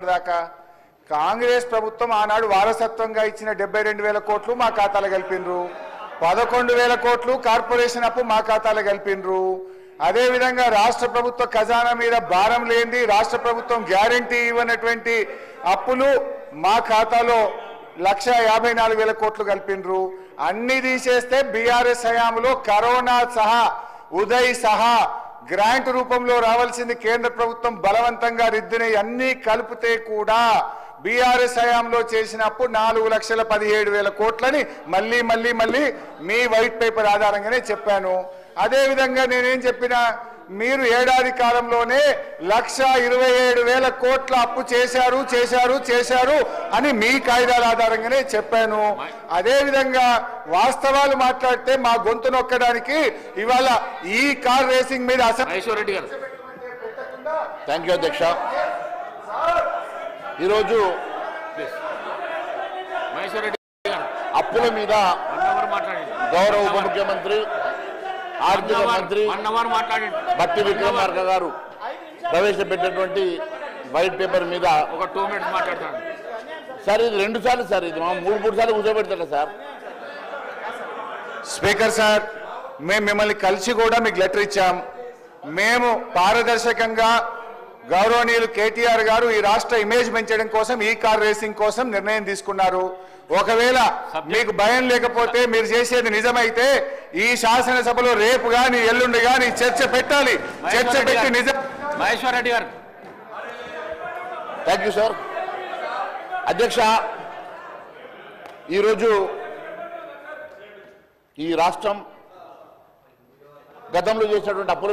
దాకా కాంగ్రెస్ ప్రభుత్వం ఆనాడు వారసత్వంగా ఇచ్చిన 72,000 కోట్లు మా ఖాతాలో కలిపినరు. 11,000 కోట్లు కార్పొరేషన్ అప్పు మా ఖాతాలో కలిపినరు. అదే విధంగా రాష్ట్ర ప్రభుత్వ ఖజానా మీద భారం లేని రాష్ట్ర ప్రభుత్వం గ్యారెంటీ ఇవ్వనటువంటి అప్పులు మా ఖాతాలో 1,54,000 కోట్లు కలిపినరు. అన్ని తీసేస్తే బీఆర్ఎస్ హయాంలో కరోనా సహా ఉదయ్ సహా గ్రాంట్ రూపంలో రావాల్సింది కేంద్ర ప్రభుత్వం బలవంతంగా రిద్దిని అన్ని కలిపితే కూడా బీఆర్ఎస్ హయాంలో చేసినప్పు 4,17,000 కోట్లని మళ్ళీ మీ వైట్ పేపర్ ఆధారంగానే చెప్పాను. అదే విధంగా నేనేం చెప్పినా మీరు ఏడాది కాలంలోనే 1,27,000 కోట్ల అప్పు చేశారు అని మీ కాయిదాల ఆధారంగానే చెప్పాను. అదే విధంగా వాస్తవాలు మాట్లాడితే మా గొంతు నొక్కడానికి ఇవాళ ఈ కార్ రేసింగ్ మీద థ్యాంక్ యూ అధ్యక్ష. ఈరోజు అప్పుల మీద గౌరవ ఉప ముఖ్యమంత్రి ఆర్థిక మంత్రి బట్టి విక్రమార్క గారు ప్రవేశపెట్టినటువంటి వైట్ పేపర్ మీద ఒక 2 minutes మాట్లాడతాను సార్. ఇది 2 సార్లు సార్, ఇది 3 సార్లు కూర్చోబెడతారా సార్? స్పీకర్ సార్, మేము మిమ్మల్ని కలిసి కూడా మీకు లెటర్ ఇచ్చాం. మేము పారదర్శకంగా గౌరవనీయులు కేటీఆర్ గారు ఈ రాష్ట్ర ఇమేజ్ పెంచడం కోసం ఈ కార్ రేసింగ్ కోసం నిర్ణయం తీసుకున్నారు. ఒకవేళ మీకు భయం లేకపోతే మీరు చేసేది నిజమైతే ఈ శాసనసభలో రేపు గాని ఎల్లుండి గాని చర్చ పెట్టాలి. చర్చ పెట్టి నిజం. మహేశ్వర్ రెడ్డి గారు. Thank you sir. అధ్యక్ష, ఈరోజు ఈ రాష్ట్రం గతంలో చేసినటువంటి అప్పుల